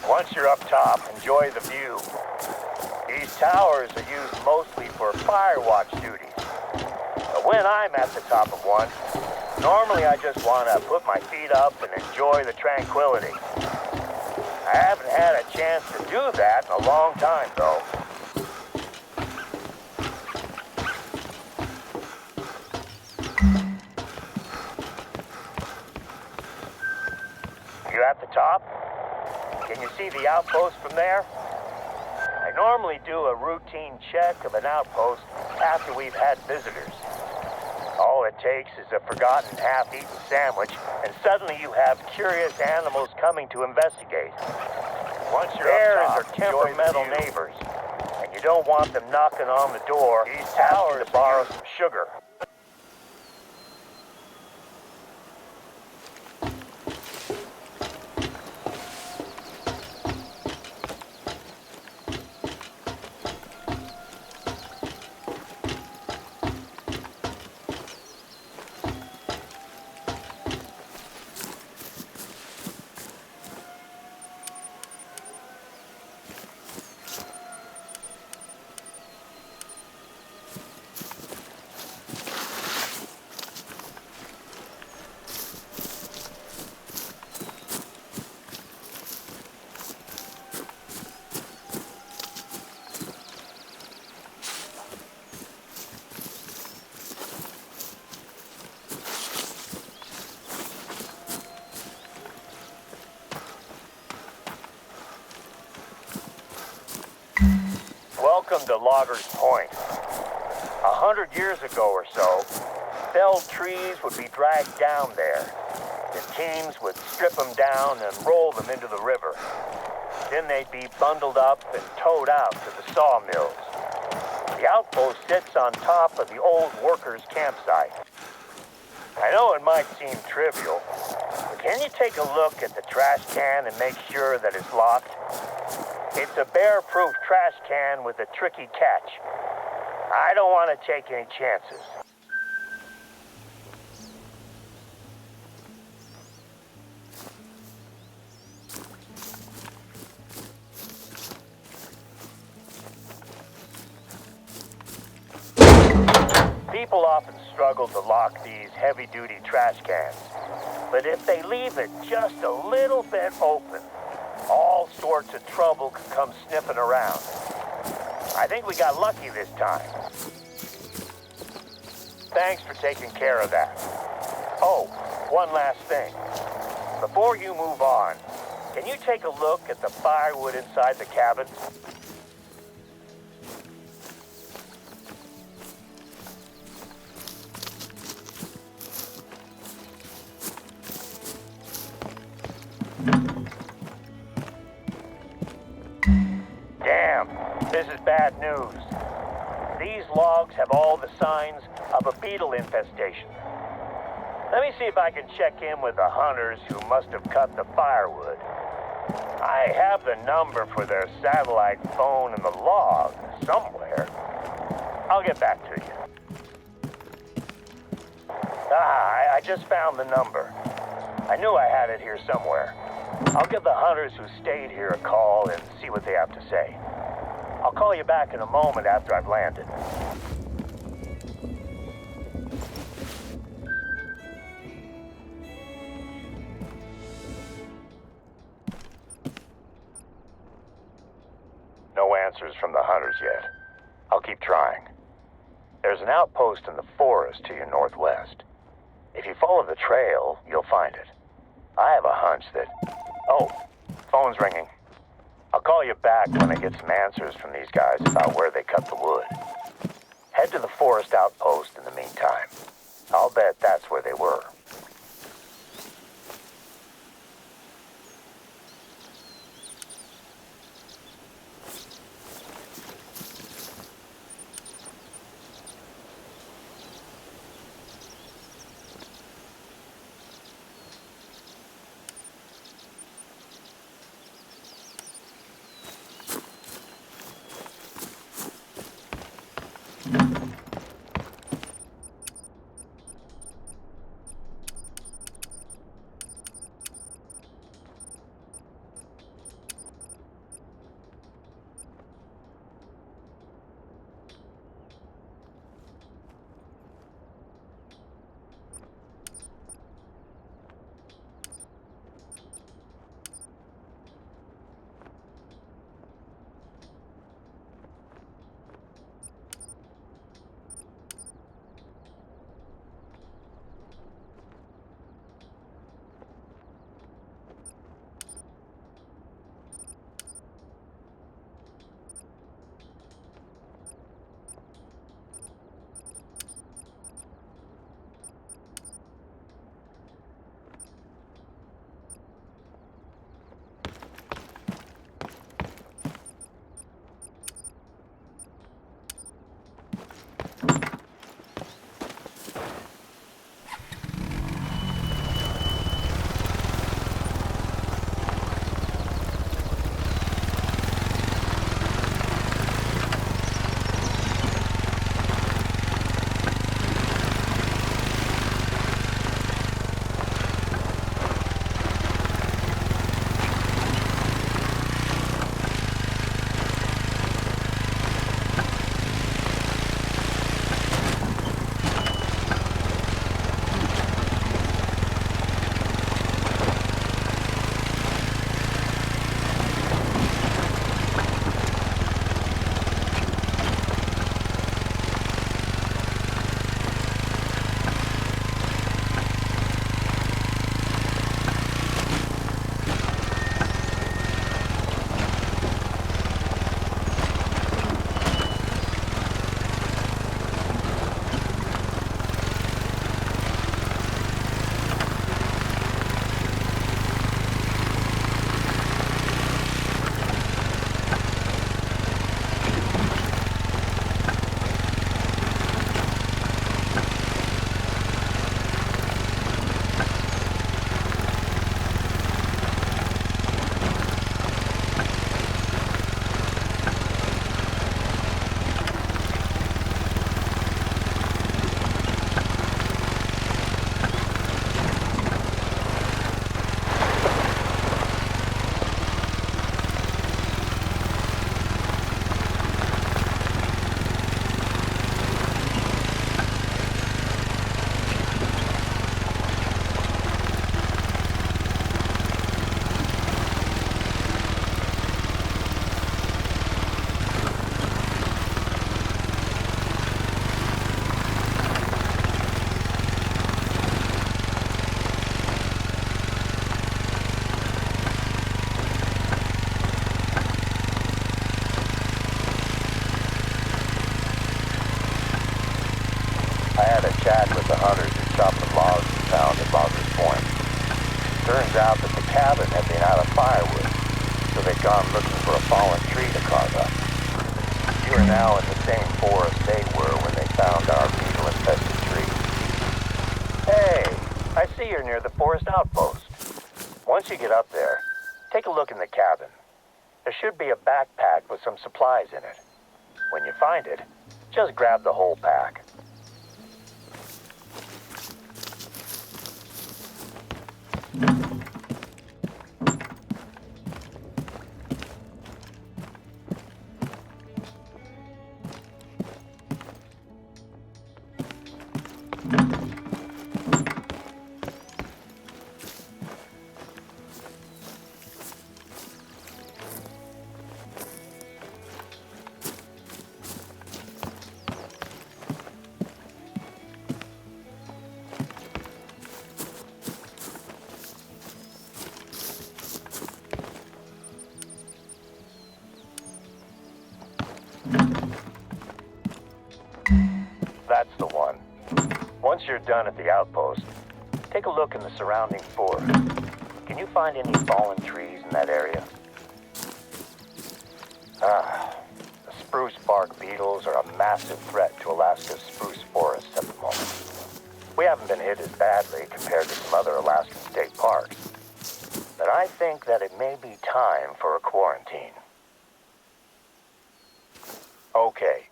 Once you're up top, enjoy the view. These towers are used mostly for fire watch duties. But when I'm at the top of one, normally I just want to put my feet up and enjoy the tranquility. I haven't had a chance to do that in a long time, though. You at the top? Can you see the outpost from there? I normally do a routine check of an outpost after we've had visitors. All it takes is a forgotten half-eaten sandwich, and suddenly you have curious animals coming to investigate. Once you're Bears up top, are temperamental neighbors, and you don't want them knocking on the door asking to borrow some sugar. Welcome to Loggers Point. 100 years ago or so, felled trees would be dragged down there. The teams would strip them down and roll them into the river. Then they'd be bundled up and towed out to the sawmills. The outpost sits on top of the old workers' campsite. I know it might seem trivial, but can you take a look at the trash can and make sure that it's locked? It's a bear-proof trash can with a tricky catch. I don't want to take any chances. People often struggle to lock these heavy-duty trash cans, but if they leave it just a little bit open, all sorts of trouble could come sniffing around. I think we got lucky this time. Thanks for taking care of that. Oh, one last thing. Before you move on, can you take a look at the firewood inside the cabin? Damn, this is bad news. These logs have all the signs of a beetle infestation. Let me see if I can check in with the hunters who must have cut the firewood. I have the number for their satellite phone in the log somewhere. I'll get back to you. I just found the number. I knew I had it here somewhere. I'll give the hunters who stayed here a call and see what they have to say. I'll call you back in a moment after I've landed. No answers from the hunters yet. I'll keep trying. There's an outpost in the forest to your northwest. If you follow the trail, you'll find it. I have a hunch that... Oh, phone's ringing. I'll call you back when I get some answers from these guys about where they cut the wood. Head to the forest outpost in the meantime. I'll bet that's where they were. Turns out that the cabin had been out of firewood, so they'd gone looking for a fallen tree to carve up. You are now in the same forest they were when they found our beetle-infested tree. Hey, I see you're near the forest outpost. Once you get up there, take a look in the cabin. There should be a backpack with some supplies in it. When you find it, just grab the whole pack. That's the one. Once you're done at the outpost, take a look in the surrounding forest. Can you find any fallen trees in that area? The spruce bark beetles are a massive threat to Alaska's spruce forests at the moment. We haven't been hit as badly compared to some other Alaskan state parks, but I think that it may be time for a quarantine. Okay.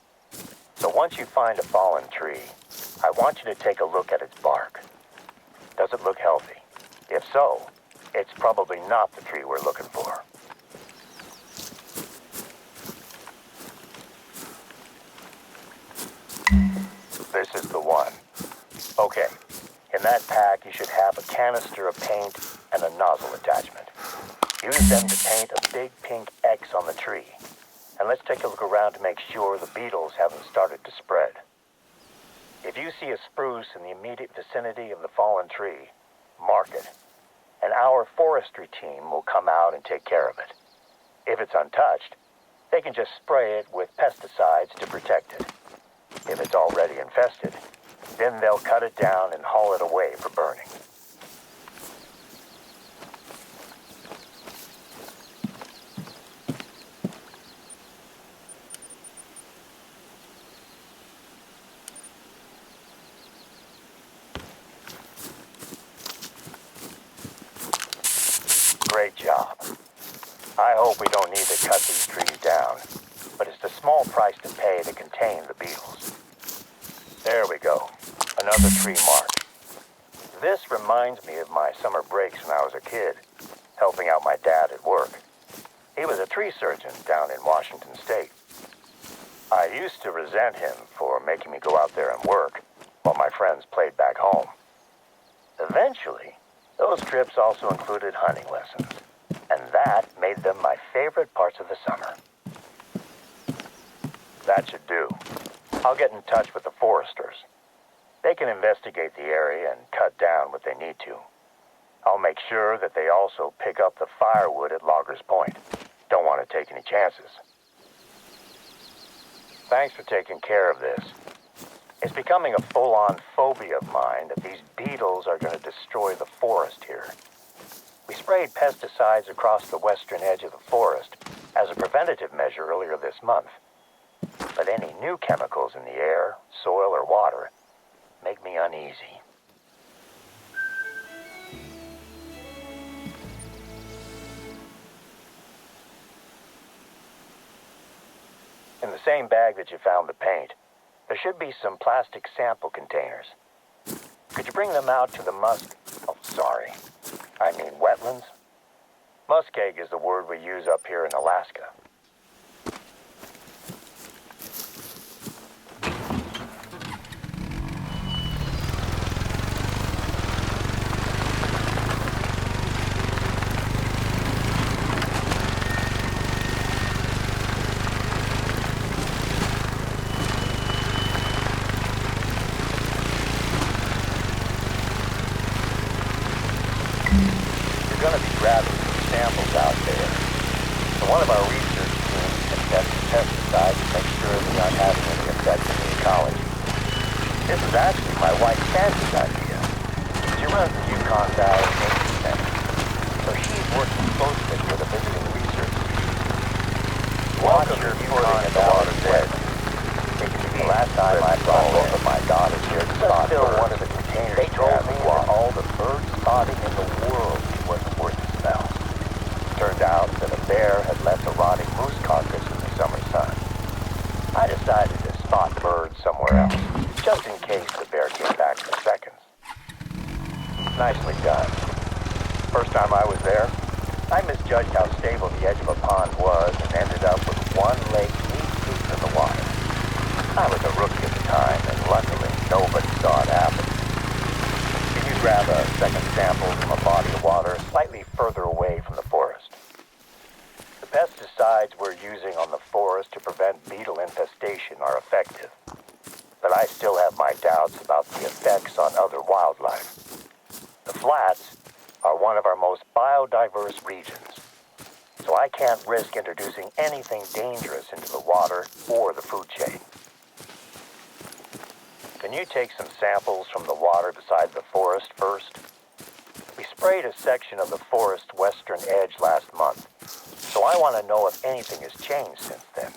So once you find a fallen tree, I want you to take a look at its bark. Does it look healthy? If so, it's probably not the tree we're looking for. This is the one. Okay, in that pack you should have a canister of paint and a nozzle attachment. Use them to paint a big pink X on the tree. And let's take a look around to make sure the beetles haven't started to spread. If you see a spruce in the immediate vicinity of the fallen tree, mark it. And our forestry team will come out and take care of it. If it's untouched, they can just spray it with pesticides to protect it. If it's already infested, then they'll cut it down and haul it away for burning. Great job. I hope we don't need to cut these trees down, but it's the small price to pay to contain the beetles. There we go. Another tree marked. This reminds me of my summer breaks when I was a kid, helping out my dad at work. He was a tree surgeon down in Washington State. I used to resent him for making me go out there and work while my friends played back home. Eventually, those trips also included hunting lessons, and that made them my favorite parts of the summer. That should do. I'll get in touch with the foresters. They can investigate the area and cut down what they need to. I'll make sure that they also pick up the firewood at Loggers Point. Don't want to take any chances. Thanks for taking care of this. It's becoming a full-on phobia of mine that these beetles are going to destroy the forest here. We sprayed pesticides across the western edge of the forest as a preventative measure earlier this month. But any new chemicals in the air, soil, or water make me uneasy. In the same bag that you found the paint, there should be some plastic sample containers. Could you bring them out to the wetlands? Muskeg is the word we use up here in Alaska. Going to be grabbing some samples out there. So one of our research teams can test the pesticides to make sure they're not having any effect on the ecology. This is actually my wife Sandy's idea. She runs the Yukon Valley Nature Center. time I saw both of my daughters here to spot one of the containers, they told me that all the bird spotting in the world wasn't worth the smell. Turned out that a bear had left a rotting moose carcass in the summer sun. I decided to spot birds somewhere else, just in case the bear came back for seconds. Nicely done. First time I was there, I misjudged how stable the edge of a pond was and ended up with one leg knee-deep in the water. I was a rookie at the time, and luckily nobody saw it happen. Can you grab a second sample from a body of water slightly further away from the forest? The pesticides we're using on the forest to prevent beetle infestation are effective, but I still have my doubts about the effects on other wildlife. The flats are one of our most biodiverse regions, so I can't risk introducing anything dangerous into the water or the food chain. Can you take some samples from the water beside the forest first? We sprayed a section of the forest western edge last month, so I want to know if anything has changed since then.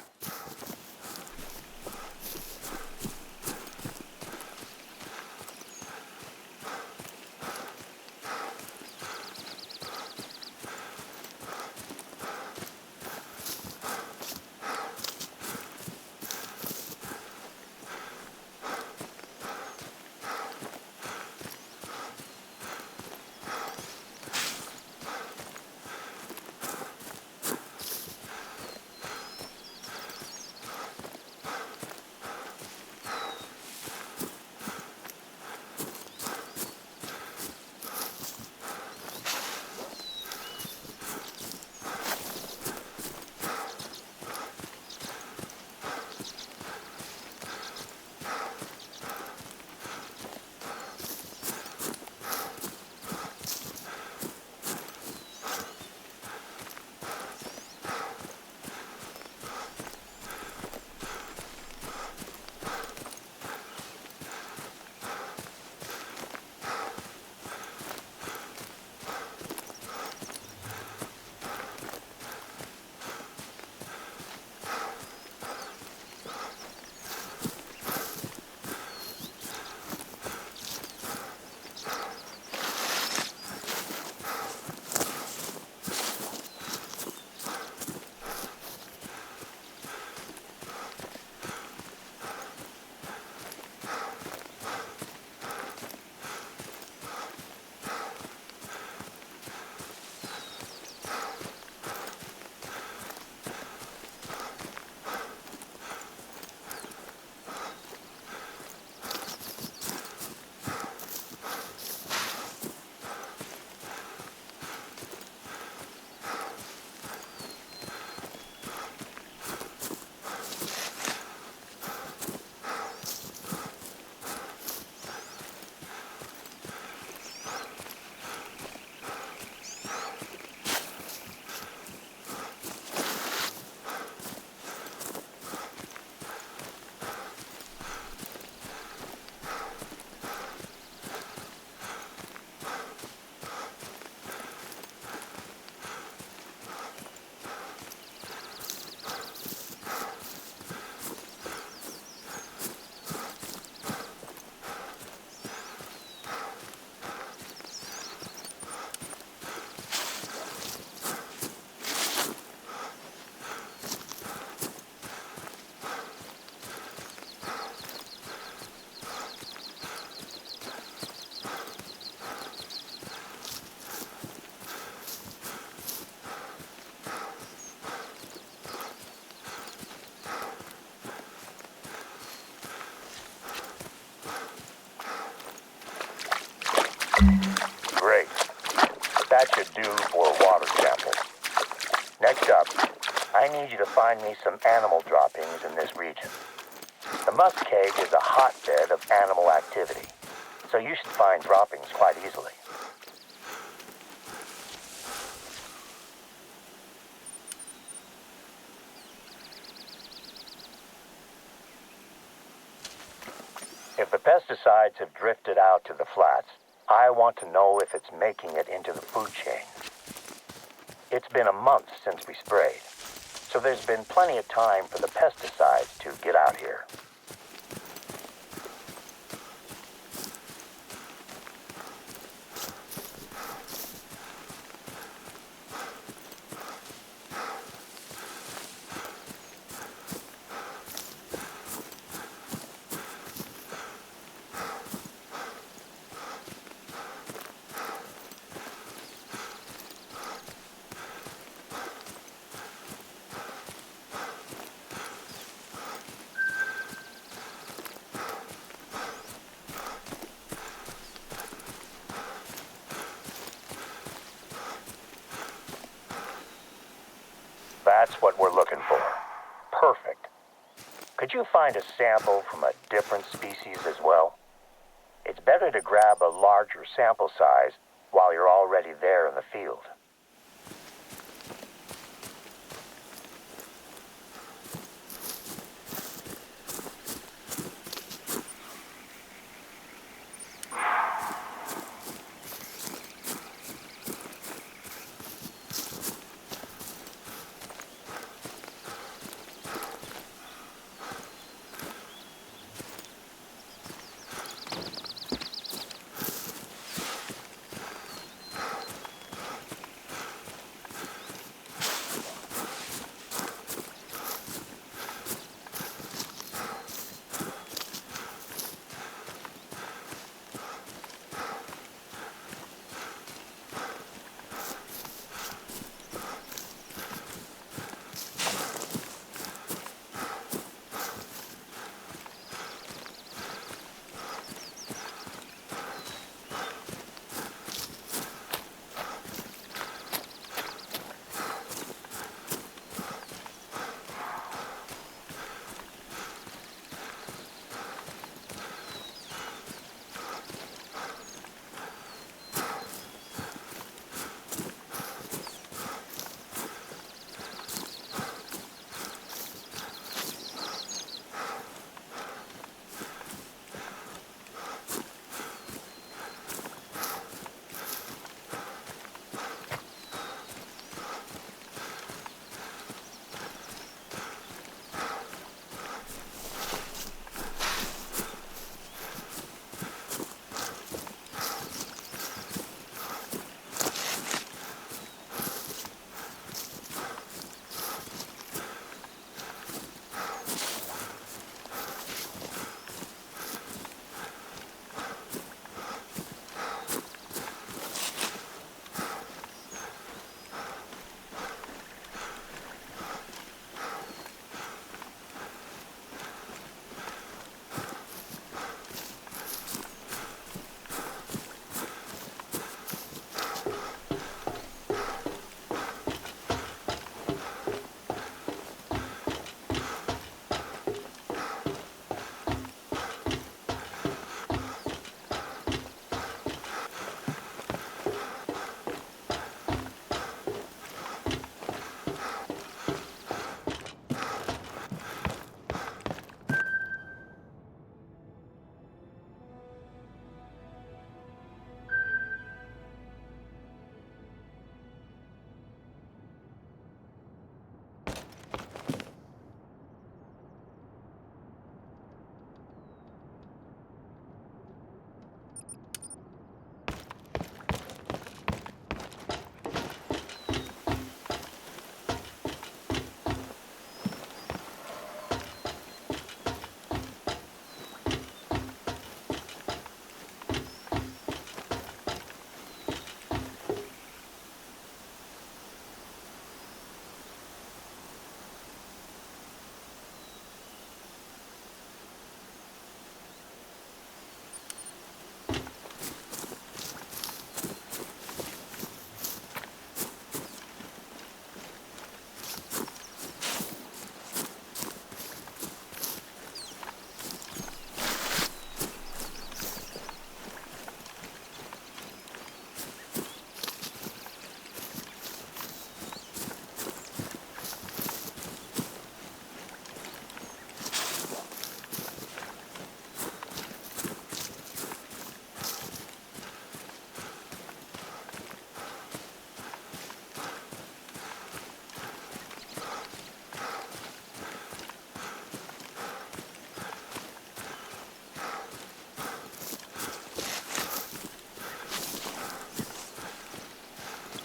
Great. That should do for water samples. Next up, I need you to find me some animal droppings in this region. The muskeg is a hotbed of animal activity, so you should find droppings quite easily. If the pesticides have drifted out to the flats, I want to know if it's making it into the food chain. It's been a month since we sprayed, so there's been plenty of time for the pesticides to get out here. That's what we're looking for. Perfect. Could you find a sample from a different species as well? It's better to grab a larger sample size while you're already there in the field.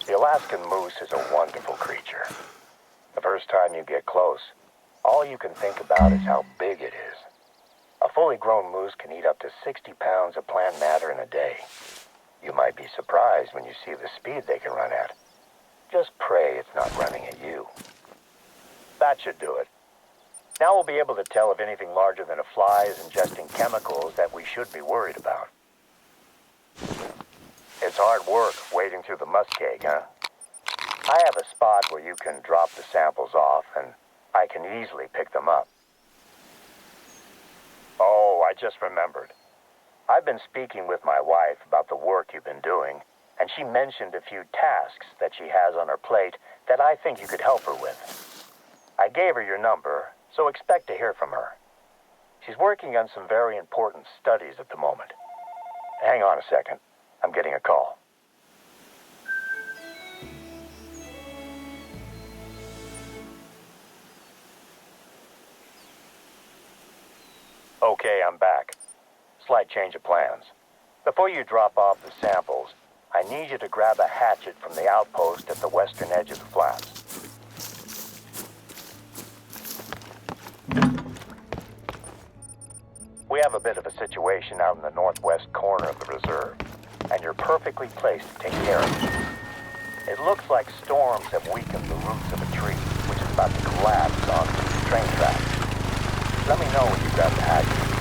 The Alaskan moose is a wonderful creature. The first time you get close, all you can think about is how big it is. A fully grown moose can eat up to 60 pounds of plant matter in a day. You might be surprised when you see the speed they can run at. Just pray it's not running at you. That should do it. Now we'll be able to tell if anything larger than a fly is ingesting chemicals that we should be worried about. It's hard work wading through the muskeg, huh? I have a spot where you can drop the samples off, and I can easily pick them up. Oh, I just remembered. I've been speaking with my wife about the work you've been doing, and she mentioned a few tasks that she has on her plate that I think you could help her with. I gave her your number, so expect to hear from her. She's working on some very important studies at the moment. Hang on a second. I'm getting a call. Okay, I'm back. Slight change of plans. Before you drop off the samples, I need you to grab a hatchet from the outpost at the western edge of the flats. We have a bit of a situation out in the northwest corner of the reserve, and you're perfectly placed to take care of it. It looks like storms have weakened the roots of a tree, which is about to collapse on train tracks. Let me know when you grab the hatchet.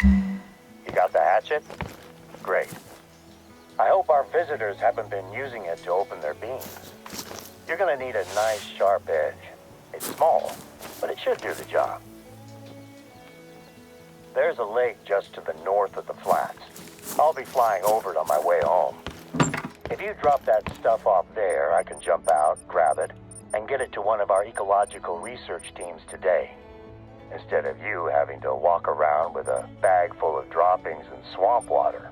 You got the hatchet? Great. I hope our visitors haven't been using it to open their beans. You're gonna need a nice sharp edge. It's small, but it should do the job. There's a lake just to the north of the flats. I'll be flying over it on my way home. If you drop that stuff off there, I can jump out, grab it, and get it to one of our ecological research teams today, instead of you having to walk around with a bag full of droppings and swamp water.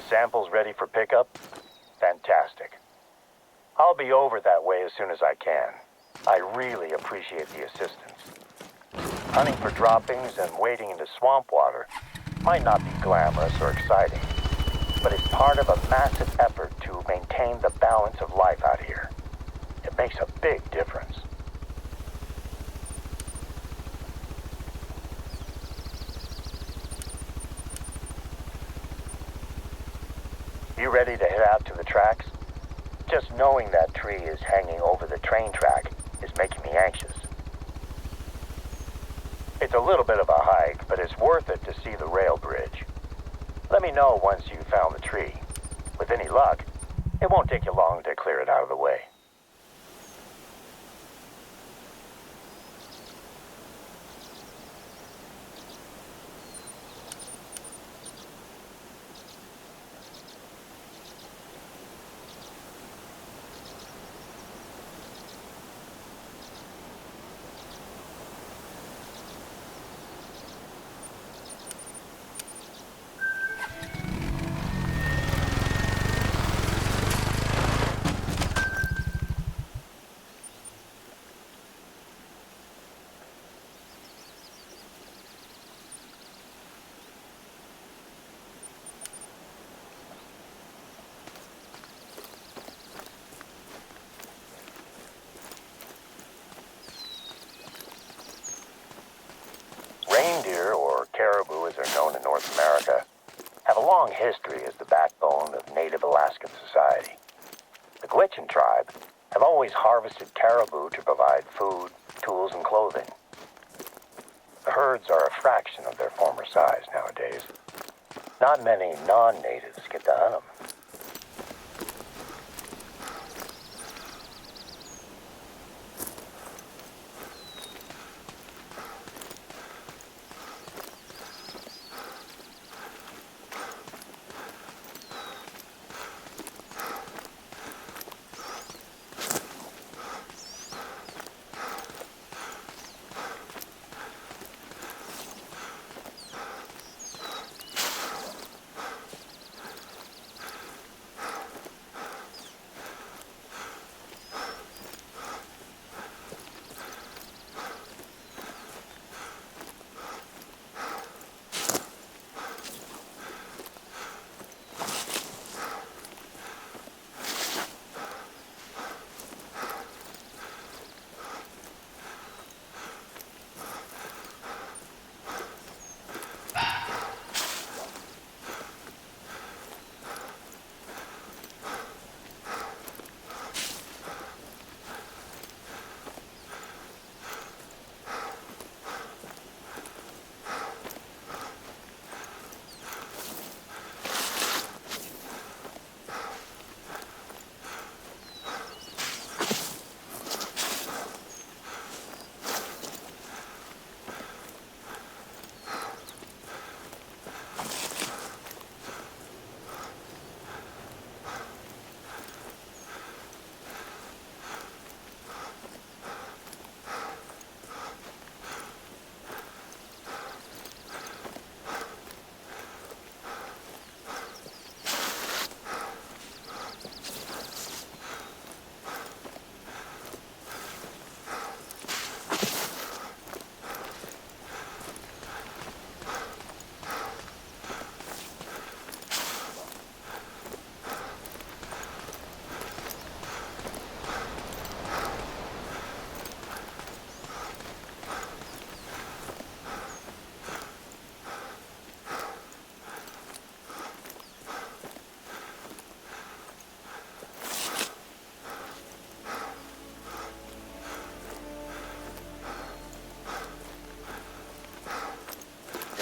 Samples ready for pickup? Fantastic. I'll be over that way as soon as I can. I really appreciate the assistance. Hunting for droppings and wading into swamp water might not be glamorous or exciting, but it's part of a massive effort to maintain the balance of life out here. It makes a big difference. You ready to head out to the tracks? Just knowing that tree is hanging over the train track is making me anxious. It's a little bit of a hike, but it's worth it to see the rail bridge. Let me know once you've found the tree. With any luck, it won't take you long to clear it out of the way. Reindeer, or caribou as they're known in North America, have a long history as the backbone of native Alaskan society. The Gwich'in tribe have always harvested caribou to provide food, tools, and clothing. The herds are a fraction of their former size nowadays. Not many non-natives get to hunt them.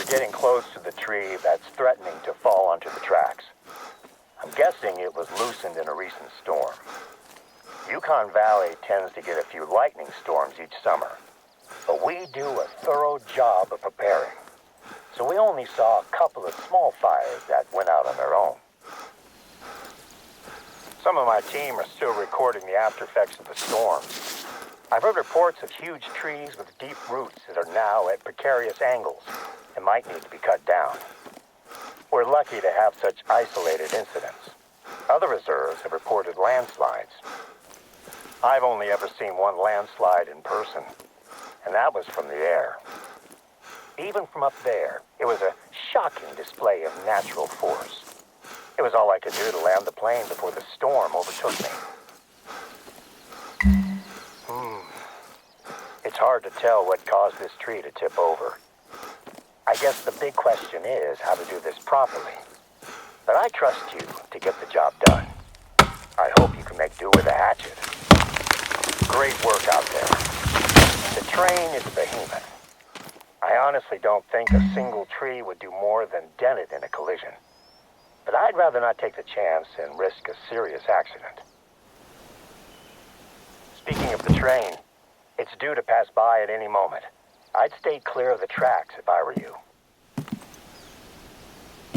Getting close to the tree that's threatening to fall onto the tracks. I'm guessing it was loosened in a recent storm. Yukon Valley tends to get a few lightning storms each summer, but we do a thorough job of preparing. So we only saw a couple of small fires that went out on their own. Some of my team are still recording the after effects of the storm. I've heard reports of huge trees with deep roots that are now at precarious angles and might need to be cut down. We're lucky to have such isolated incidents. Other reserves have reported landslides. I've only ever seen one landslide in person, and that was from the air. Even from up there, it was a shocking display of natural force. It was all I could do to land the plane before the storm overtook me. It's hard to tell what caused this tree to tip over. I guess the big question is how to do this properly. But I trust you to get the job done. I hope you can make do with a hatchet. Great work out there. The train is a behemoth. I honestly don't think a single tree would do more than dent it in a collision. But I'd rather not take the chance and risk a serious accident. Speaking of the train, it's due to pass by at any moment. I'd stay clear of the tracks if I were you.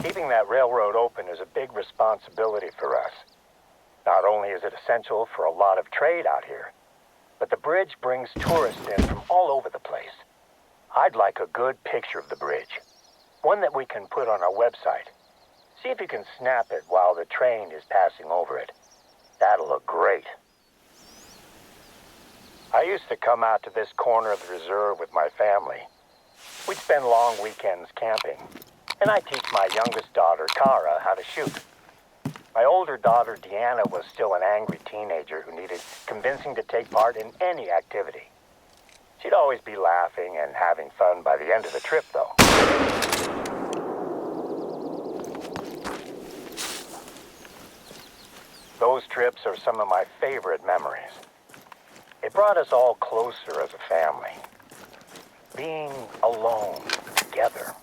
Keeping that railroad open is a big responsibility for us. Not only is it essential for a lot of trade out here, but the bridge brings tourists in from all over the place. I'd like a good picture of the bridge, one that we can put on our website. See if you can snap it while the train is passing over it. That'll look great. I used to come out to this corner of the reserve with my family. We'd spend long weekends camping, and I'd teach my youngest daughter, Kara, how to shoot. My older daughter, Deanna, was still an angry teenager who needed convincing to take part in any activity. She'd always be laughing and having fun by the end of the trip, though. Those trips are some of my favorite memories. It brought us all closer as a family. Being alone together.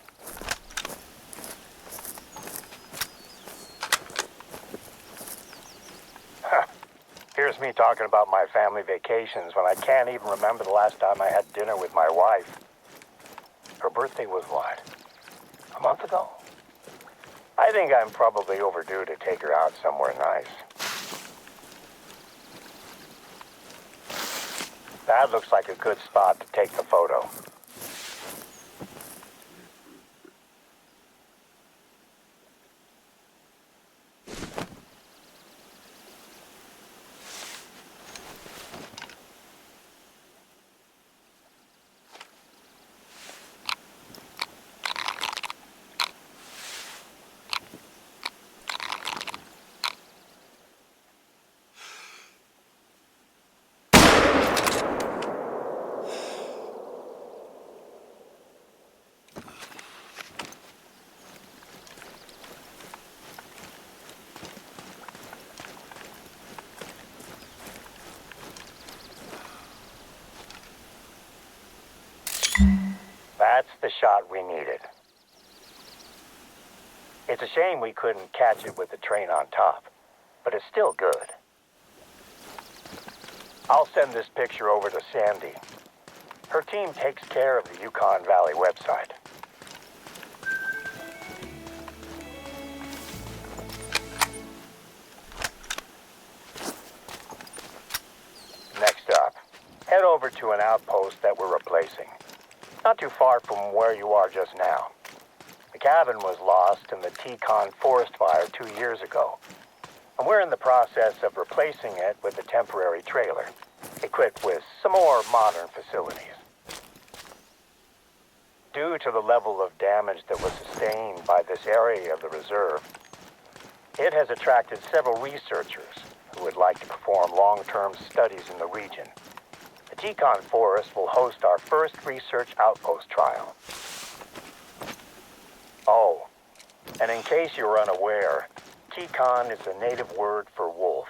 Here's me talking about my family vacations when I can't even remember the last time I had dinner with my wife. Her birthday was what? A month ago? I think I'm probably overdue to take her out somewhere nice. That looks like a good spot to take the photo. That's the shot we needed. It's a shame we couldn't catch it with the train on top, but it's still good. I'll send this picture over to Sandy. Her team takes care of the Yukon Valley website. Next up, head over to an outpost that we're replacing. Not too far from where you are just now. The cabin was lost in the Teton forest fire 2 years ago, and we're in the process of replacing it with a temporary trailer, equipped with some more modern facilities. Due to the level of damage that was sustained by this area of the reserve, it has attracted several researchers who would like to perform long-term studies in the region. The Teton Forest will host our first research outpost trial. Oh, and in case you were unaware, Teton is the native word for wolf.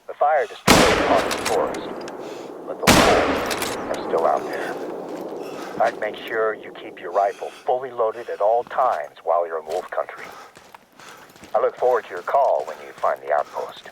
The fire destroyed part of the forest, but the wolves are still out there. I'd make sure you keep your rifle fully loaded at all times while you're in wolf country. I look forward to your call when you find the outpost.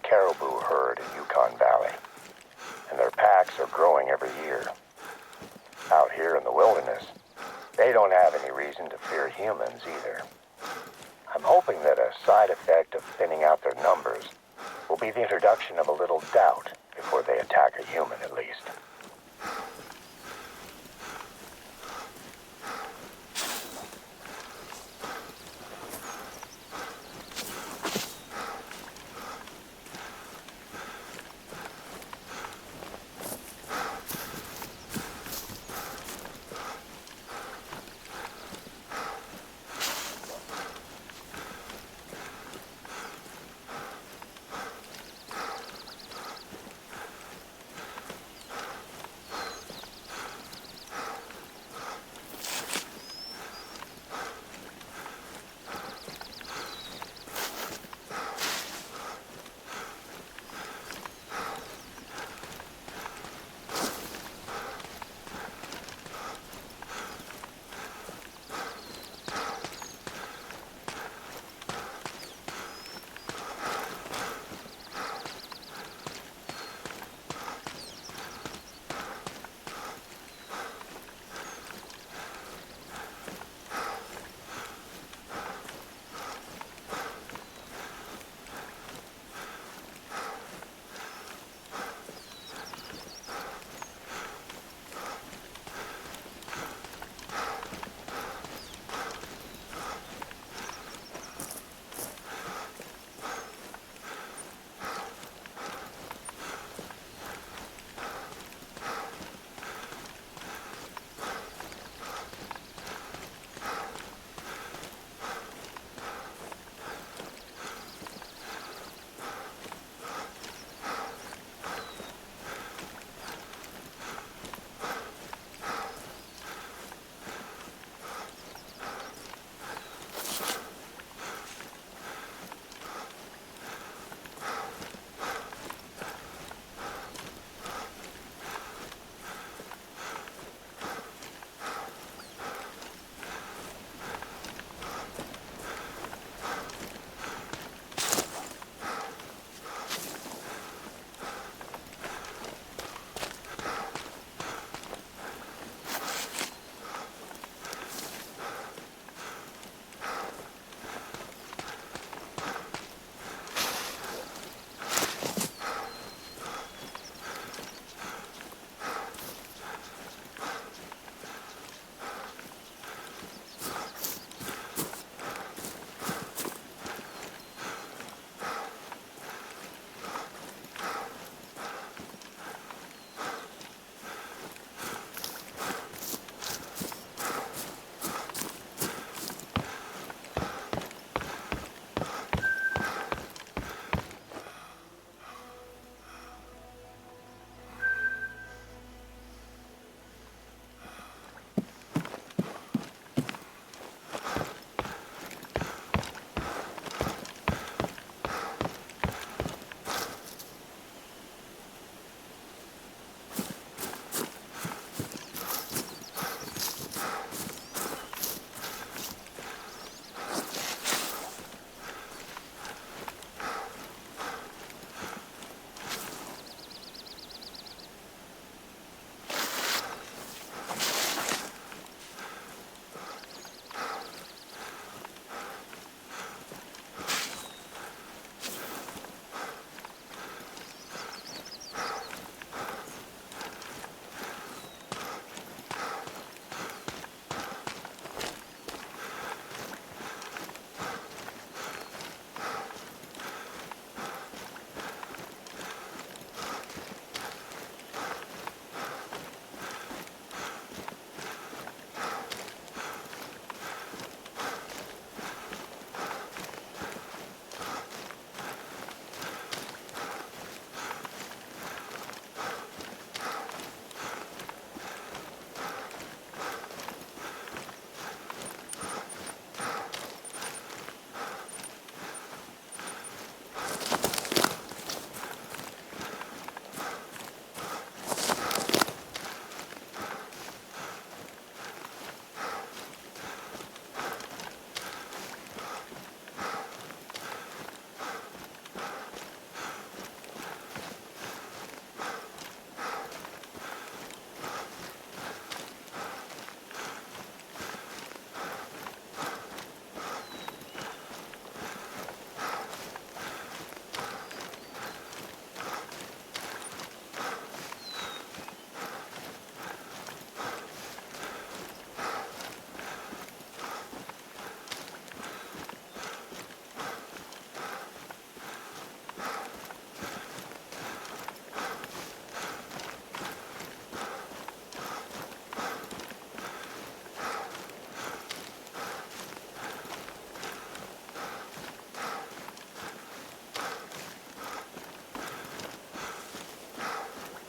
caribou herd in Yukon Valley, and their packs are growing every year. Out here in the wilderness, they don't have any reason to fear humans either. I'm hoping that a side effect of thinning out their numbers will be the introduction of a little doubt before they attack a human, at least.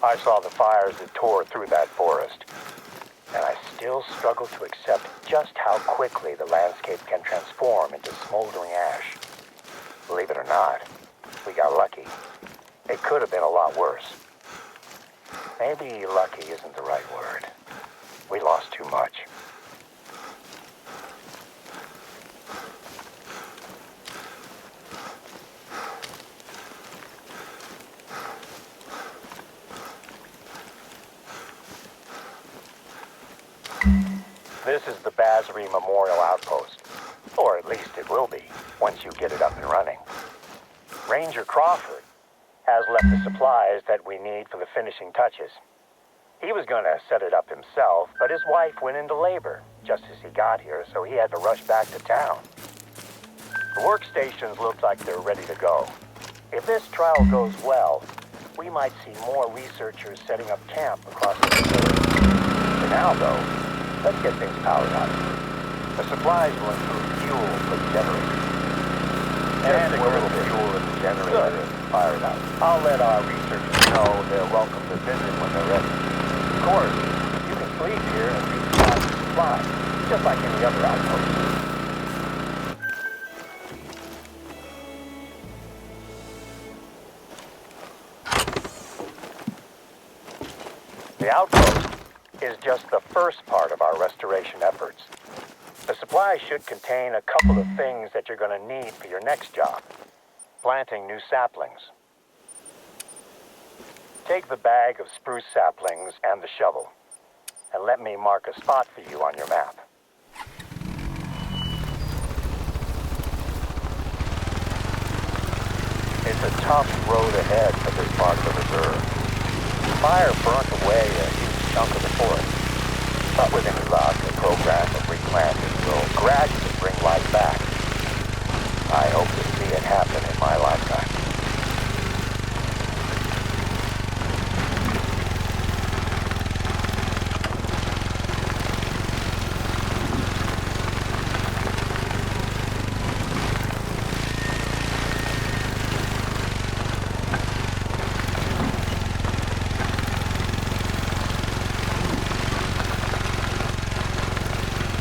I saw the fires that tore through that forest, and I still struggle to accept just how quickly the landscape can transform into smoldering ash. Believe it or not, we got lucky. It could have been a lot worse. Maybe lucky isn't the right word. We lost too much. This is the Basri Memorial Outpost, or at least it will be, once you get it up and running. Ranger Crawford has left the supplies that we need for the finishing touches. He was going to set it up himself, but his wife went into labor just as he got here, so he had to rush back to town. The workstations look like they're ready to go. If this trial goes well, we might see more researchers setting up camp across the facility. For now, though, let's get things powered up. The supplies will include fuel for the generator. And a little fuel in the generator and fire it up. I'll let our researchers know they're welcome to visit when they're ready. Of course, you can sleep here and resupply the supplies, just like any other outpost. The outpost is just the first part of our restoration efforts. The supplies should contain a couple of things that you're going to need for your next job. Planting new saplings. Take the bag of spruce saplings and the shovel, and let me mark a spot for you on your map. It's a tough road ahead for this part of the reserve. Fire burnt away a huge chunk of the forest. But with any luck, a program of replanting will gradually bring life back. I hope to see it happen in my lifetime.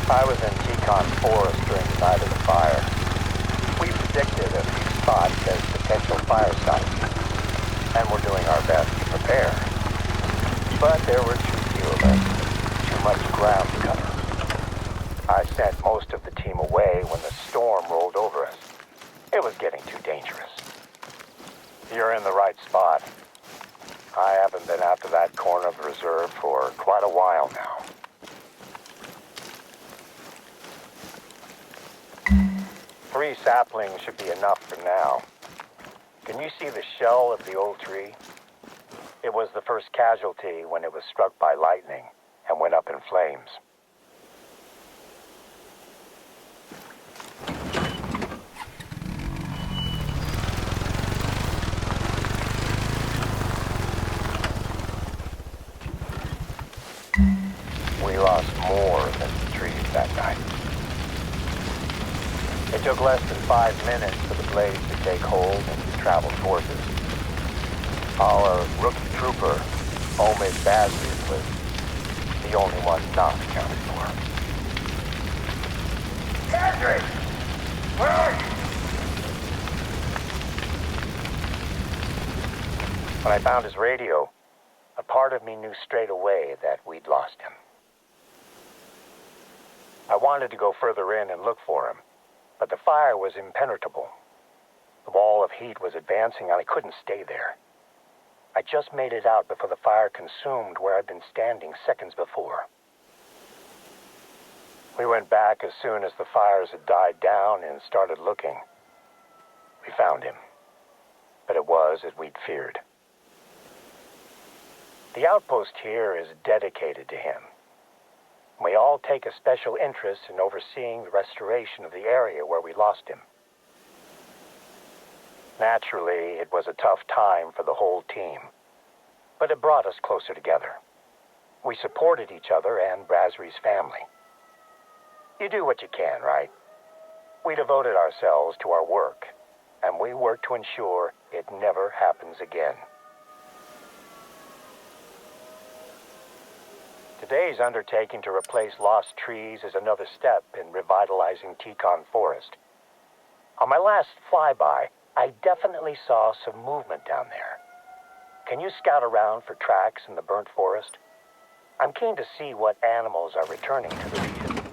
I was in Teton Forest during the night of the fire. We predicted a few spots as potential fire sites, and we're doing our best to prepare. But there were too few of us, too much ground to cover. I sent most of the team away when the storm rolled over us. It was getting too dangerous. You're in the right spot. I haven't been out to that corner of the reserve for quite a while now. 3 saplings should be enough for now. Can you see the shell of the old tree? It was the first casualty when it was struck by lightning and went up in flames. We lost more than the trees that night. It took less than 5 minutes for the blaze to take hold and travel towards us. Our rookie trooper, Omid Basri, was the only one not accounted for. Basri! Where are you? When I found his radio, a part of me knew straight away that we'd lost him. I wanted to go further in and look for him, but the fire was impenetrable. The wall of heat was advancing and I couldn't stay there. I just made it out before the fire consumed where I'd been standing seconds before. We went back as soon as the fires had died down and started looking. We found him, but it was as we'd feared. The outpost here is dedicated to him. We all take a special interest in overseeing the restoration of the area where we lost him. Naturally, it was a tough time for the whole team, but it brought us closer together. We supported each other and Basri's family. You do what you can, right? We devoted ourselves to our work, and we work to ensure it never happens again. Today's undertaking to replace lost trees is another step in revitalizing Teton Forest. On my last flyby, I definitely saw some movement down there. Can you scout around for tracks in the burnt forest? I'm keen to see what animals are returning to the region.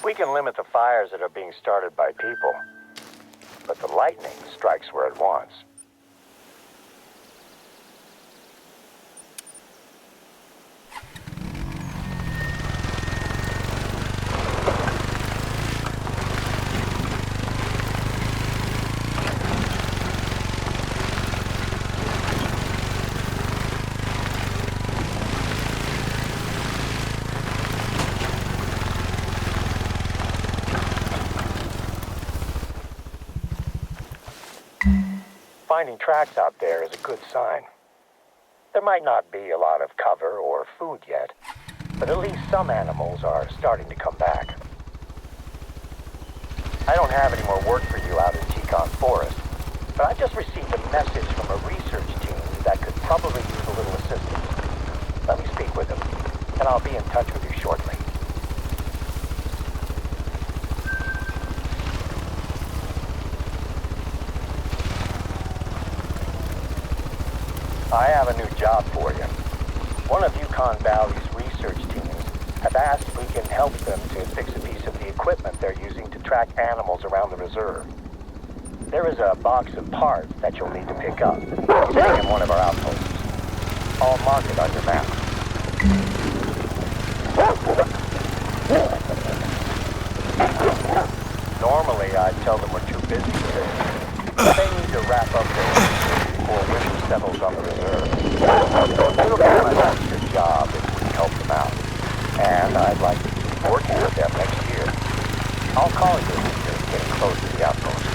We can limit the fires that are being started by people, but the lightning strikes where it wants. Finding tracks out there is a good sign. There might not be a lot of cover or food yet, but at least some animals are starting to come back. I don't have any more work for you out in Teton Forest, but I just received a message from a research team that could probably use a little assistance. Let me speak with them, and I'll be in touch with you shortly. I have a new job for you. One of Yukon Valley's research teams have asked if we can help them to fix a piece of the equipment they're using to track animals around the reserve. There is a box of parts that you'll need to pick up, sitting in one of our outposts. I'll mark it on your map. Normally, I'd tell them we're too busy today, but they need to wrap up their research before winter settles on the reserve. It'll be my last year job if we help them out, and I'd like to keep working with them next year. I'll call you when you're getting close to the outpost.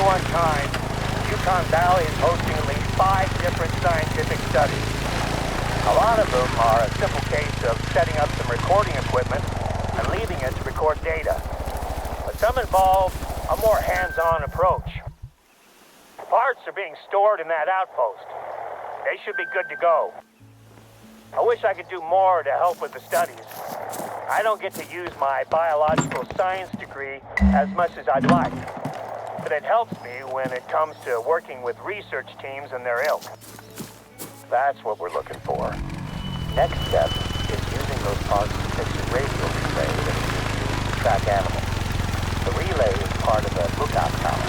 one time, Yukon Valley is hosting at least 5 different scientific studies. A lot of them are a simple case of setting up some recording equipment and leaving it to record data. But some involve a more hands-on approach. Parts are being stored in that outpost. They should be good to go. I wish I could do more to help with the studies. I don't get to use my biological science degree as much as I'd like, but it helps me when it comes to working with research teams and their ilk. That's what we're looking for. Next step is using those parts to fix a radio relay that is used to track animals. The relay is part of the lookout tower.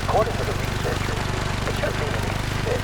According to the researchers, it should be an easy fix.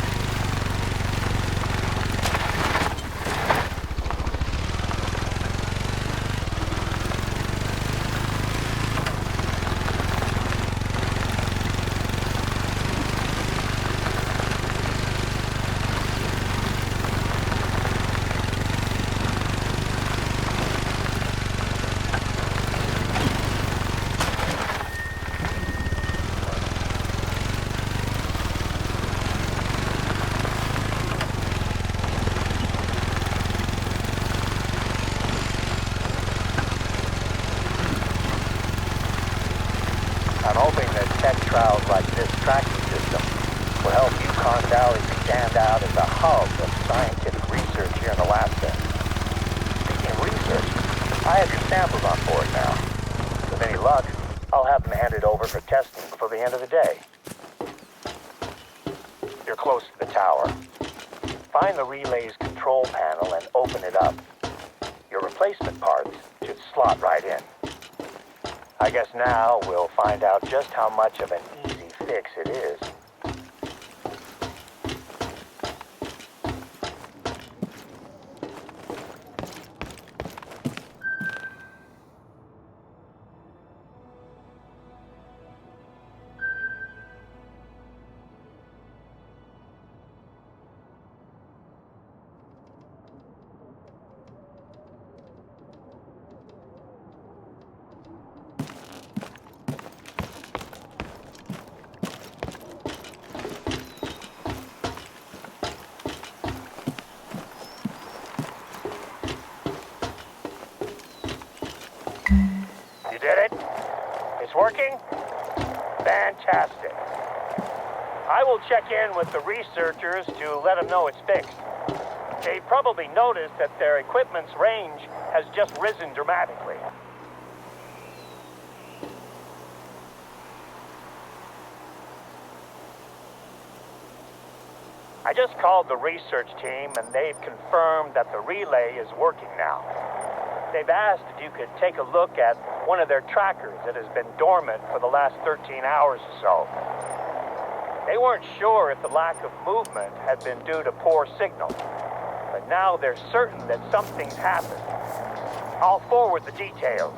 I'm hoping that tech trials like this tracking system will help Yukon Valley stand out as a hub of scientific research here in Alaska. Speaking of research, I have your samples on board now. With any luck, I'll have them handed over for testing before the end of the day. You're close to the tower. Find the relay's control panel and open it up. Your replacement parts should slot right in. I guess now we'll find out just how much of an easy fix it is. Did it? It's working? Fantastic. I will check in with the researchers to let them know it's fixed. They probably noticed that their equipment's range has just risen dramatically. I just called the research team and they've confirmed that the relay is working now. They've asked if you could take a look at one of their trackers that has been dormant for the last 13 hours or so. They weren't sure if the lack of movement had been due to poor signal, but now they're certain that something's happened. I'll forward the details.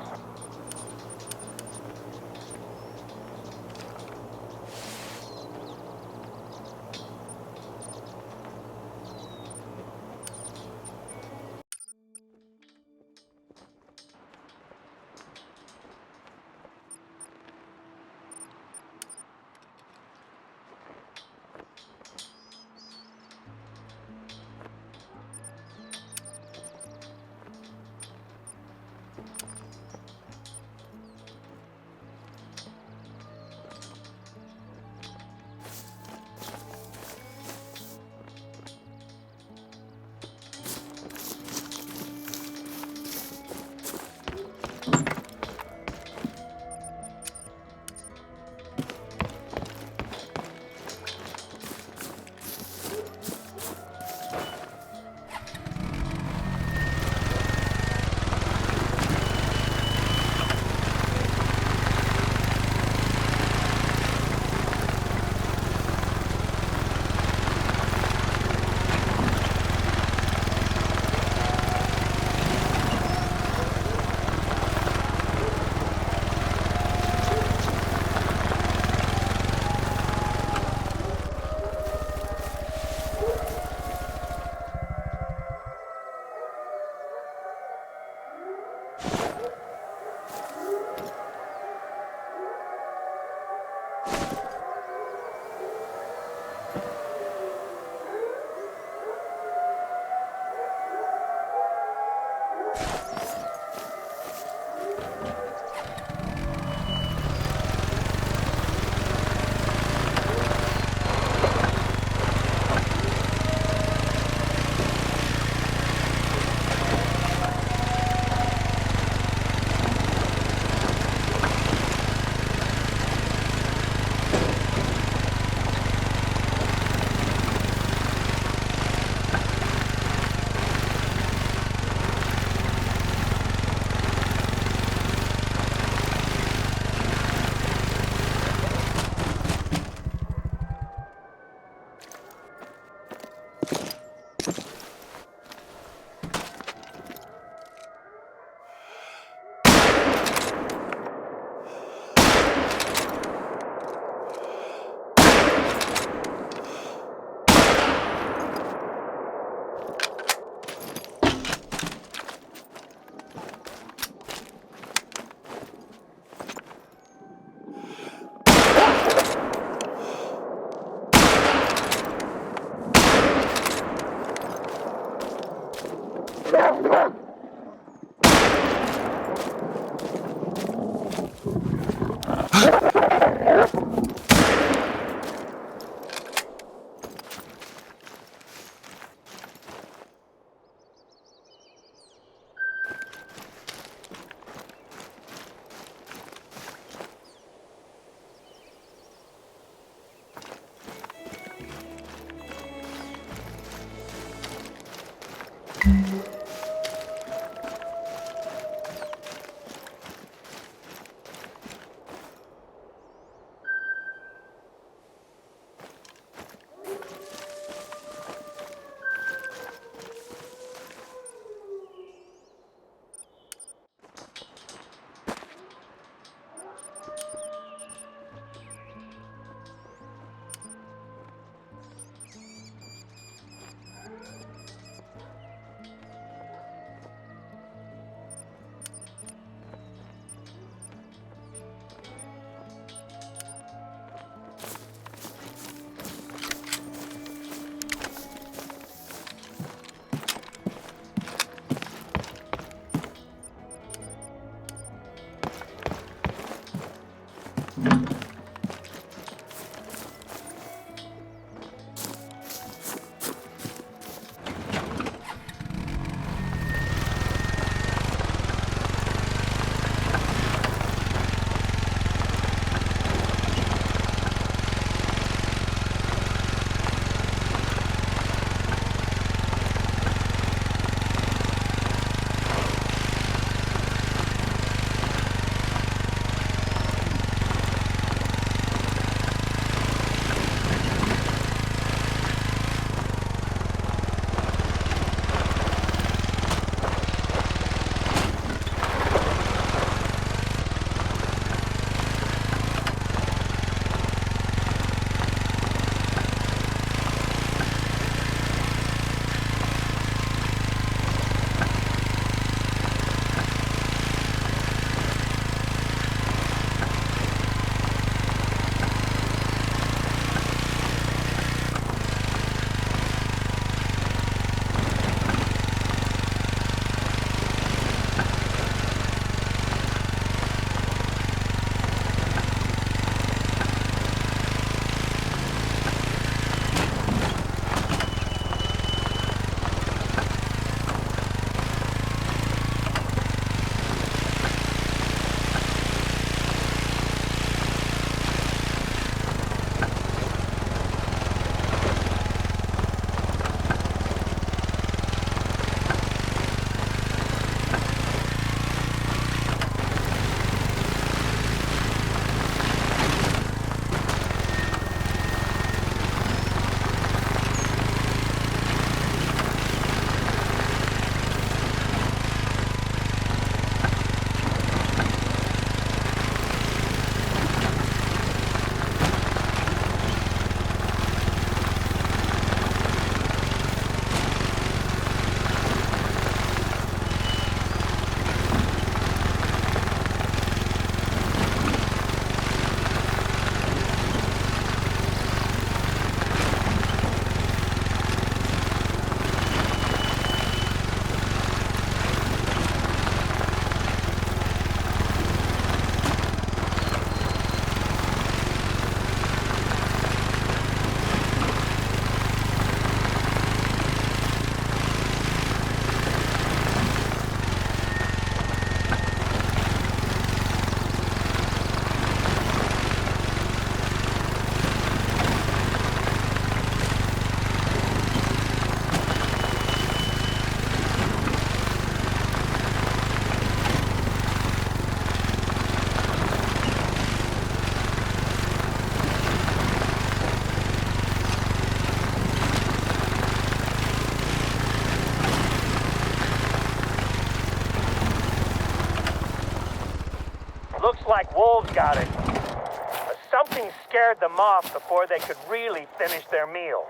like wolves got it. But something scared them off before they could really finish their meal.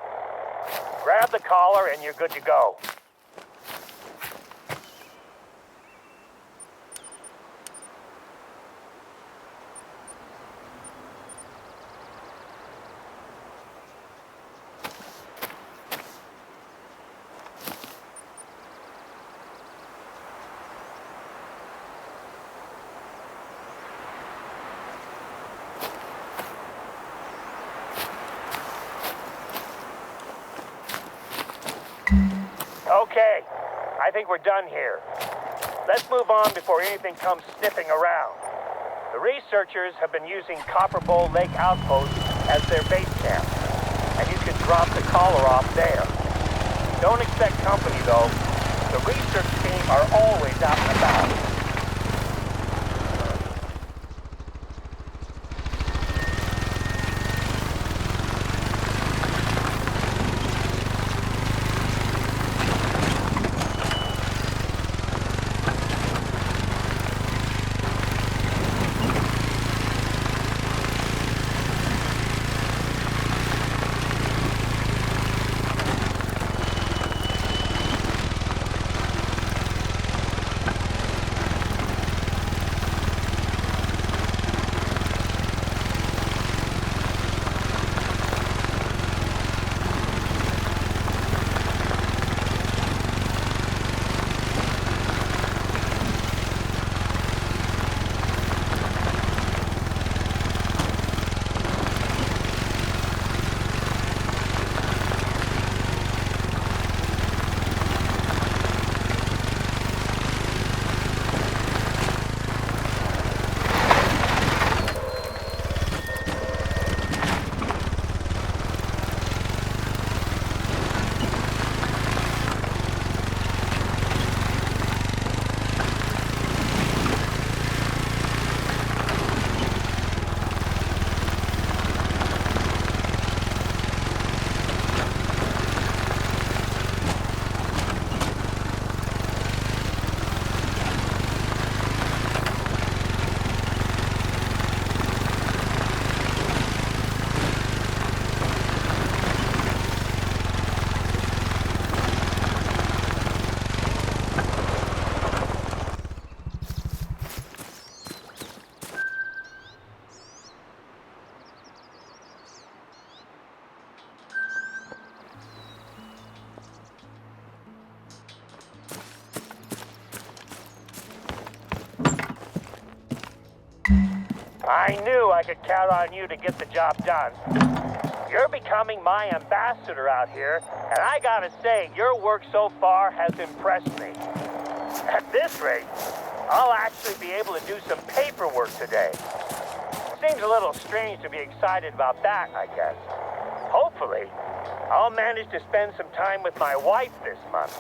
Grab the collar and you're good to go. Okay, I think we're done here. Let's move on before anything comes sniffing around. The researchers have been using Copper Bowl Lake outposts as their base camp, and you can drop the collar off there. Don't expect company, though. The research team are always out and about. I knew I could count on you to get the job done. You're becoming my ambassador out here, and I gotta say, your work so far has impressed me. At this rate, I'll actually be able to do some paperwork today. Seems a little strange to be excited about that, I guess. Hopefully, I'll manage to spend some time with my wife this month.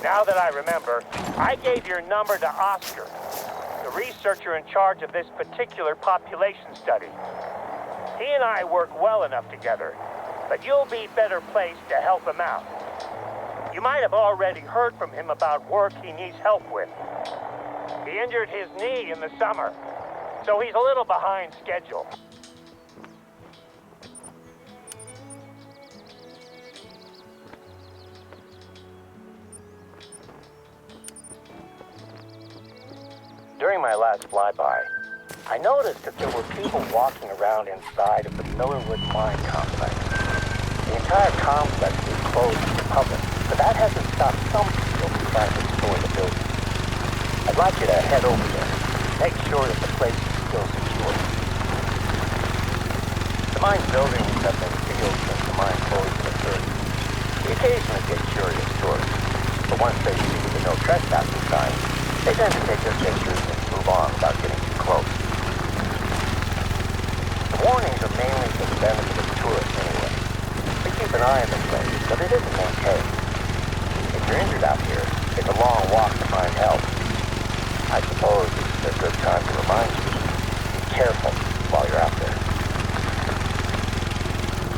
Now that I remember, I gave your number to Oscar, the researcher in charge of this particular population study. He and I work well enough together, but you'll be better placed to help him out. You might have already heard from him about work he needs help with. He injured his knee in the summer, so he's a little behind schedule. During my last flyby, I noticed that there were people walking around inside of the Millerwood mine complex. The entire complex is closed to the public, but that hasn't stopped some people from trying to explore the building. I'd like you to head over there, make sure that the place is still secure. The mine buildings have been sealed since the mine closed in the 30s. We occasionally get curious tourists, but once they see the no trespassing sign, they tend to take their pictures and move on without getting too close. The warnings are mainly for the benefit of tourists anyway. We keep an eye on the place, but it isn't maintained. If you're injured out here, it's a long walk to find help. I suppose it's a good time to remind you, be careful while you're out there.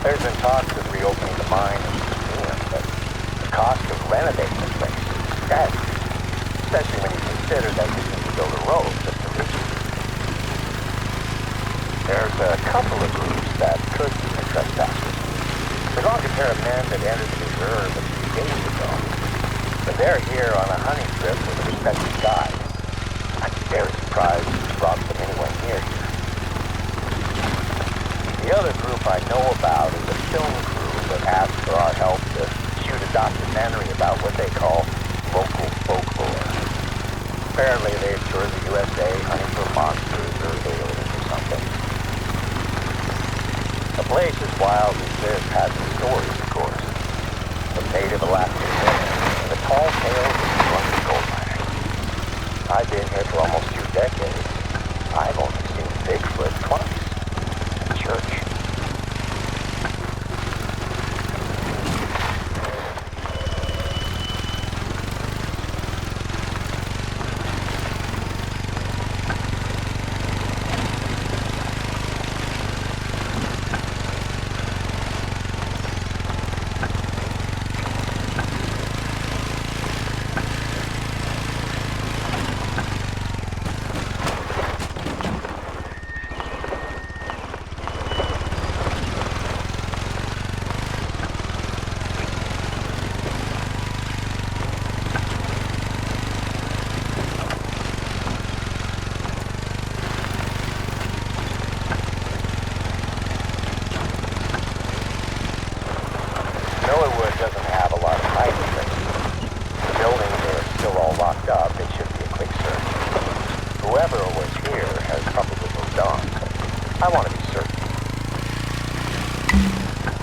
There's been talks of reopening the mine as a museum, but the cost of renovating the place is staggering, especially when you consider that you need to build a road just to reach it. There's a couple of groups that could be the trespassers. There's a long pair of men that entered the reserve a few days ago, but they're here on a hunting trip with a respected guide. I'm very surprised you brought them anywhere near here. The other group I know about is a film crew that asked for our help to shoot a documentary about what they call local folklore. Apparently they've toured the USA hunting for monsters or aliens or something. A place as wild as this has some stories, of course. The native Alaskan women and the tall tales of drunken gold miners. I've been here for almost 2 decades. I've only seen Bigfoot twice. want to be certain.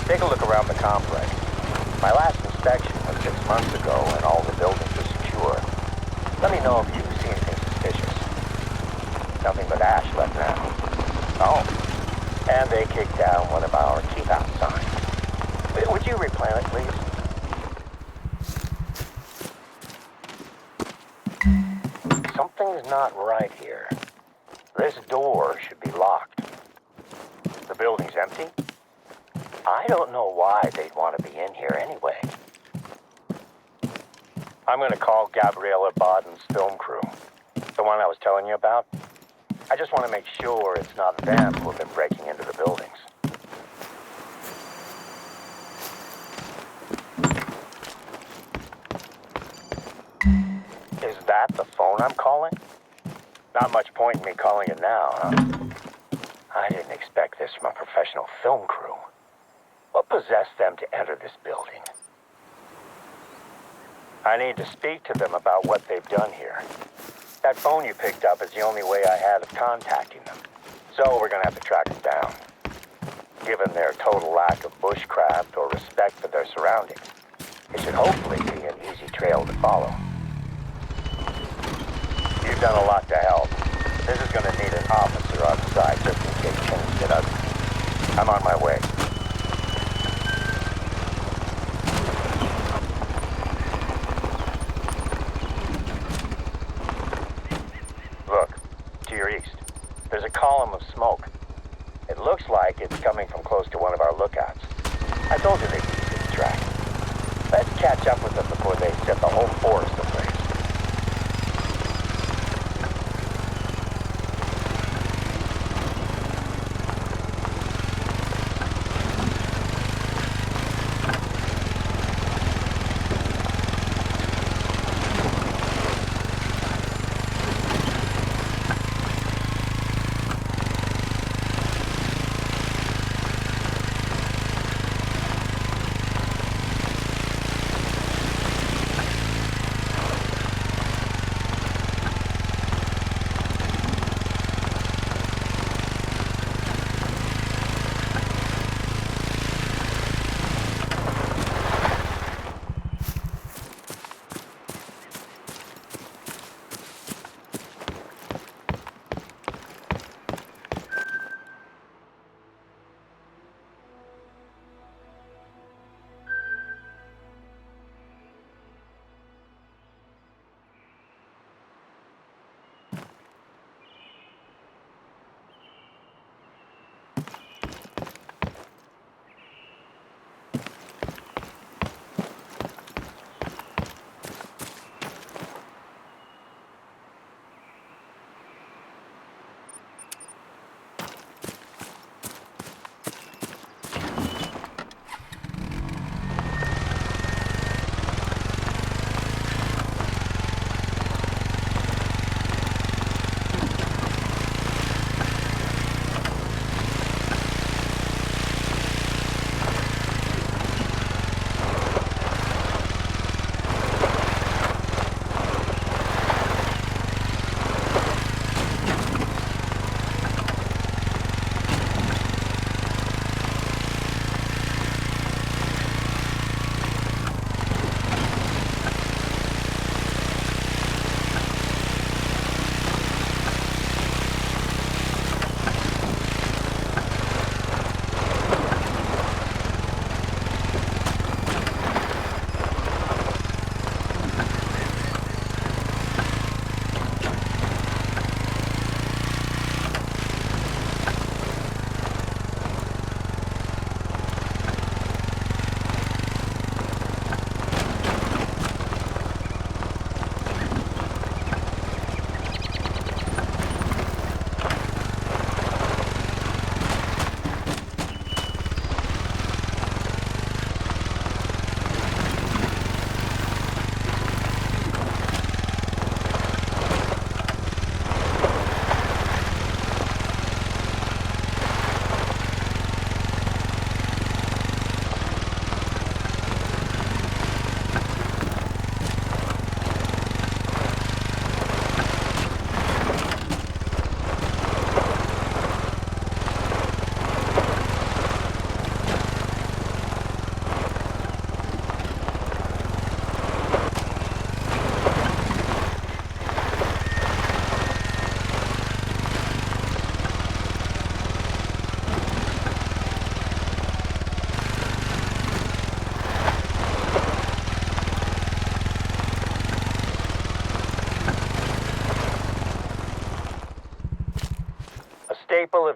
Take a look around the complex. My last inspection was 6 months ago and all the buildings are secure. Let me know if you see anything suspicious. Nothing but ash left now. Oh, and they kicked down one of our keep out signs. Would you replan it, please? Something's not right here. This door should be locked. The building's empty? I don't know why they'd want to be in here anyway. I'm gonna call Gabriëla Baden's film crew. The one I was telling you about. I just want to make sure it's not them who have been breaking into the buildings. Is that the phone I'm calling? Not much point in me calling it now, huh? I didn't expect this from a professional film crew. What possessed them to enter this building? I need to speak to them about what they've done here. That phone you picked up is the only way I had of contacting them. So we're gonna have to track them down. Given their total lack of bushcraft or respect for their surroundings, it should hopefully be an easy trail to follow. You've done a lot to help. This is gonna need an officer on site just in case things get ugly. I'm on my way. There's a column of smoke. It looks like it's coming from close to one of our lookouts. I told you they'd be easy to track. Let's catch up with them before they set the whole forest ablaze.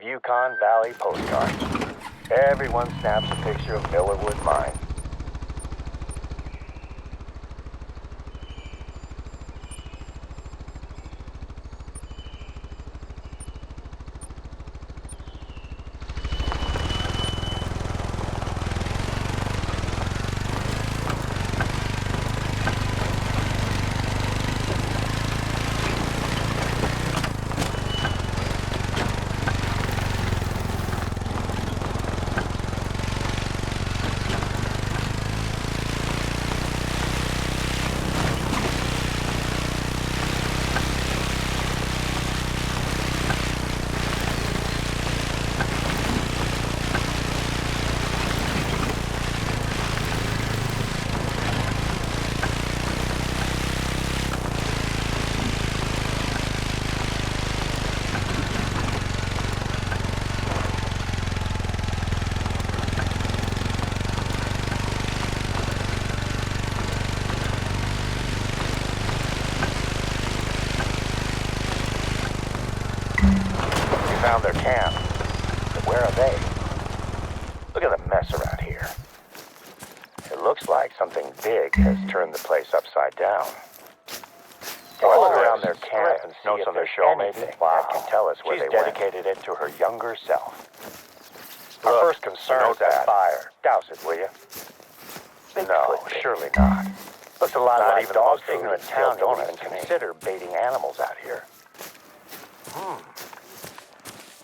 Yukon Valley postcard. Everyone snaps a picture of Millerwood Mine. Found their camp. But where are they? Look at the mess around here. It looks like something big has turned the place upside down. Take a look around their camp and see if there's anything that can tell us where they went. She's dedicated it to her younger self. Our first concern is that fire. Douse it, will you? No, surely not. Looks a lot like even the most ignorant town don't even consider baiting animals out here.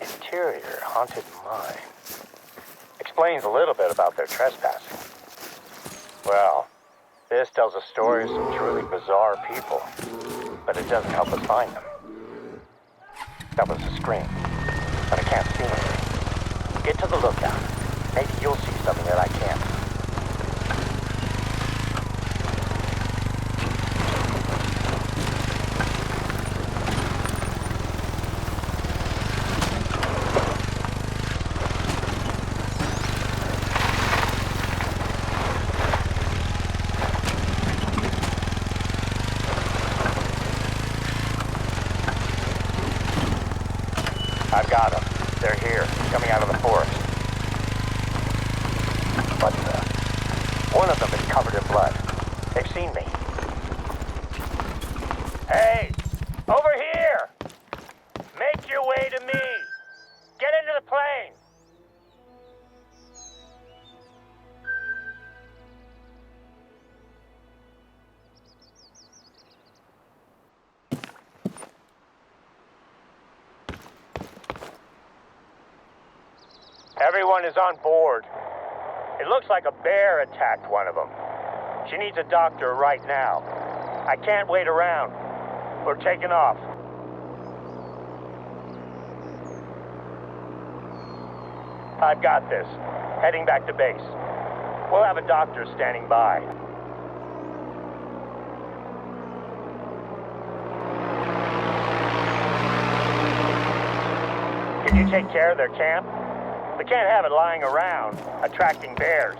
Interior haunted mine. Explains a little bit about their trespassing. Well, this tells a story of some truly bizarre people, but it doesn't help us find them. That was a scream, but I can't see anything. Get to the lookout. Maybe you'll see something that I can't. I've got them. They're here, coming out of the forest. But one of them is covered in blood. They've seen me. Hey! Over here! Make your way to me! Get into the plane! Everyone is on board. It looks like a bear attacked one of them. She needs a doctor right now. I can't wait around. We're taking off. I've got this. Heading back to base. We'll have a doctor standing by. Can you take care of their camp? We can't have it lying around, attracting bears.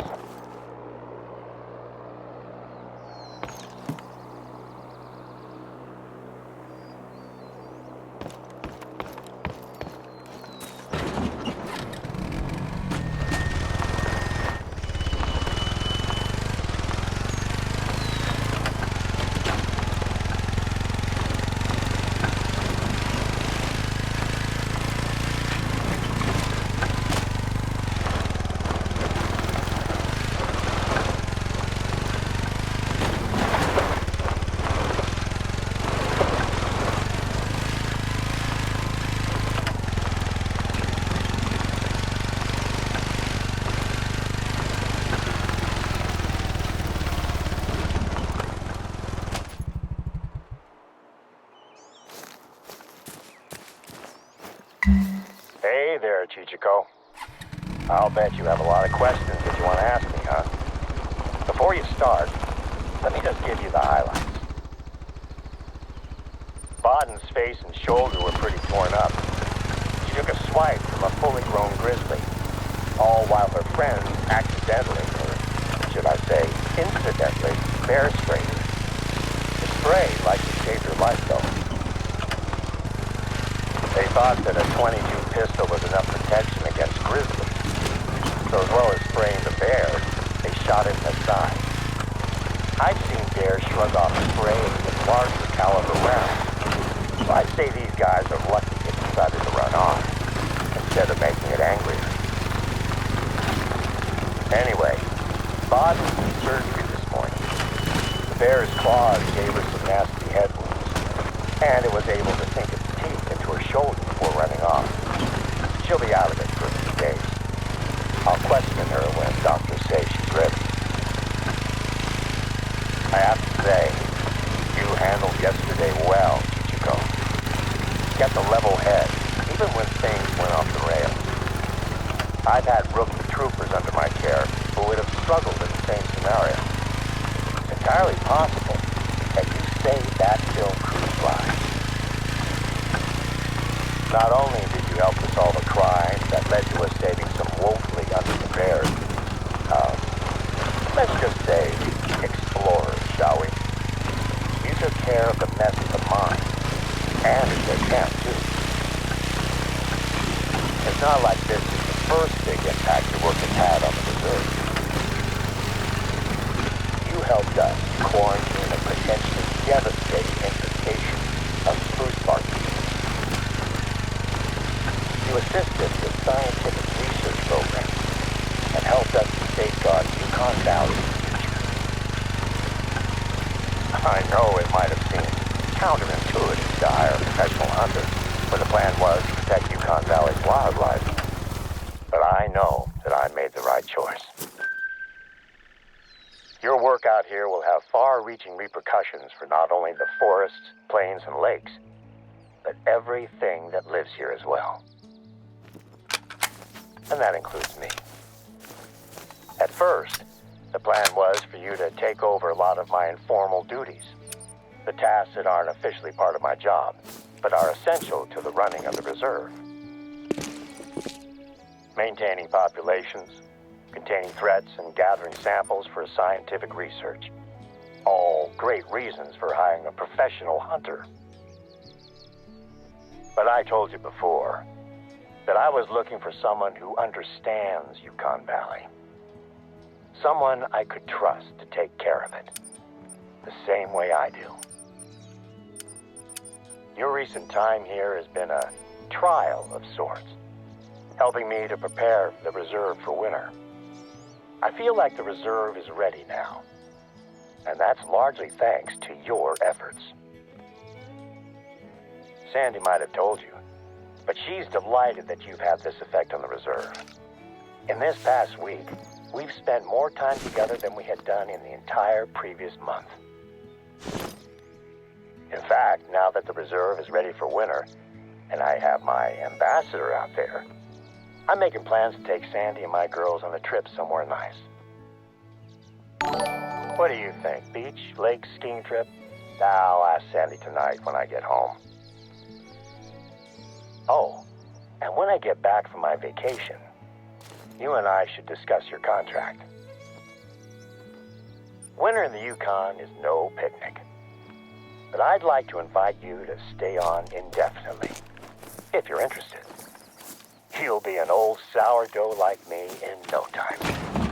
Hey there, Chichiko. I'll bet you have a lot of questions that you want to ask me, huh? Before you start, let me just give you the highlights. Baden's face and shoulder were pretty torn up. She took a swipe from a fully grown grizzly, all while her friends accidentally, or should I say, incidentally, bear sprayed her. The spray likely saved her life, though. They thought that a .22 pistol was enough protection against grizzlies. So as well as spraying the bear, they shot it in the side. I've seen bears shrug off spray with larger caliber rounds. So I'd say these guys are lucky they decided to run off, instead of making it angrier. Anyway, Bad was in surgery this morning. The bear's claws gave her some nasty head wounds, and it was able to sink its teeth into her shoulder before running off. She'll be out of it for a few days. I'll question her when doctors say she's ready. I have to say, you handled yesterday well, Chico. Kept a level head, even when things went off the rails. I've had rookie troopers under my care who would have struggled in the same scenario. It's entirely possible that you saved that film crew's life. Not only did you help to solve a crime that led to us saving some woefully underprepared, let's just say, explorers, shall we? You took care of the mess of the mine, and of their camp, too. It's not like this is the first big impact your work has had on the reserve. You helped us quarantine a potentially devastating infestation of spruce bark beetles. You assisted with scientific research programs and helped us to safeguard Yukon Valley's future. I know it might have seemed counterintuitive to hire a professional hunter when the plan was to protect Yukon Valley's wildlife, but I know that I made the right choice. Your work out here will have far-reaching repercussions for not only the forests, plains, and lakes, but everything that lives here as well. And that includes me. At first, the plan was for you to take over a lot of my informal duties, the tasks that aren't officially part of my job, but are essential to the running of the reserve. Maintaining populations, containing threats, and gathering samples for scientific research. All great reasons for hiring a professional hunter. But I told you before that I was looking for someone who understands Yukon Valley. Someone I could trust to take care of it, the same way I do. Your recent time here has been a trial of sorts, helping me to prepare the reserve for winter. I feel like the reserve is ready now, and that's largely thanks to your efforts. Sandy might have told you, but she's delighted that you've had this effect on the reserve. In this past week, we've spent more time together than we had done in the entire previous month. In fact, now that the reserve is ready for winter, and I have my ambassador out there, I'm making plans to take Sandy and my girls on a trip somewhere nice. What do you think? Beach, lake, skiing trip? I'll ask Sandy tonight when I get home. Oh, and when I get back from my vacation, you and I should discuss your contract. Winter in the Yukon is no picnic, but I'd like to invite you to stay on indefinitely, if you're interested. You'll be an old sourdough like me in no time.